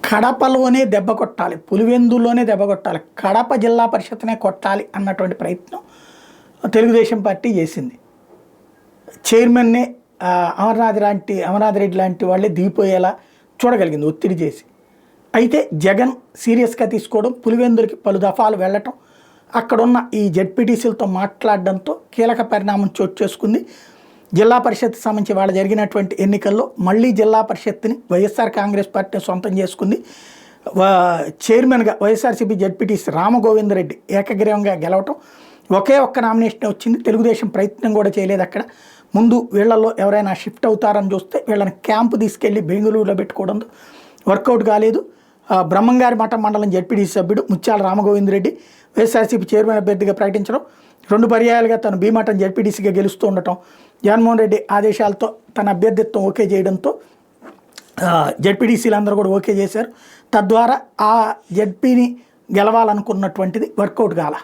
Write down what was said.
కడపలోనే దెబ్బ కొట్టాలి, పులివెందుల్లోనే దెబ్బ కొట్టాలి, కడప జిల్లా పరిషత్నే కొట్టాలి అన్నటువంటి ప్రయత్నం తెలుగుదేశం పార్టీ చేసింది. చైర్మన్నే అమర్నాథ్ రెడ్డి లాంటి వాళ్ళే దిగిపోయేలా చూడగలిగింది ఒత్తిడి చేసి. అయితే జగన్ సీరియస్గా తీసుకోవడం, పులివెందులకి పలు దఫాలు వెళ్ళటం, అక్కడున్న ఈ జెడ్పీటీసీలతో మాట్లాడడంతో కీలక పరిణామం చోటు చేసుకుంది. జిల్లా పరిషత్ సంబంధించి వాళ్ళ జరిగినటువంటి ఎన్నికల్లో మళ్ళీ జిల్లా పరిషత్ని వైఎస్ఆర్ కాంగ్రెస్ పార్టీ సొంతం చేసుకుంది. చైర్మన్గా వైఎస్ఆర్సీపీ జెడ్పీటీసీ రామగోవిందరెడ్డి ఏకగ్రీవంగా గెలవటం, ఒకే ఒక్క నామినేషన్ వచ్చింది. తెలుగుదేశం ప్రయత్నం కూడా చేయలేదు. అక్కడ ముందు వీళ్ళల్లో ఎవరైనా షిఫ్ట్ అవుతారని చూస్తే వీళ్ళని క్యాంపు తీసుకెళ్లి బెంగళూరులో పెట్టుకోవడంతో వర్కౌట్ కాలేదు. బ్రహ్మంగారి మఠం మండలం జెడ్పీటీసీ సభ్యుడు ముత్యాల రామగోవిందరెడ్డి వైఎస్ఆర్సీపీ చైర్మన్ అభ్యర్థిగా ప్రకటించడం, 2 పర్యాయాలుగా తను భీమఠం జెడ్పీటీసీగా గెలుస్తూ ఉండటం, జగన్మోహన్ రెడ్డి ఆదేశాలతో తన అభ్యర్థిత్వం ఓకే చేయడంతో జెడ్పీటీసీలు అందరూ కూడా ఓకే చేశారు. తద్వారా ఆ జెడ్పీని గెలవాలనుకున్నటువంటిది వర్కౌట్ కాల.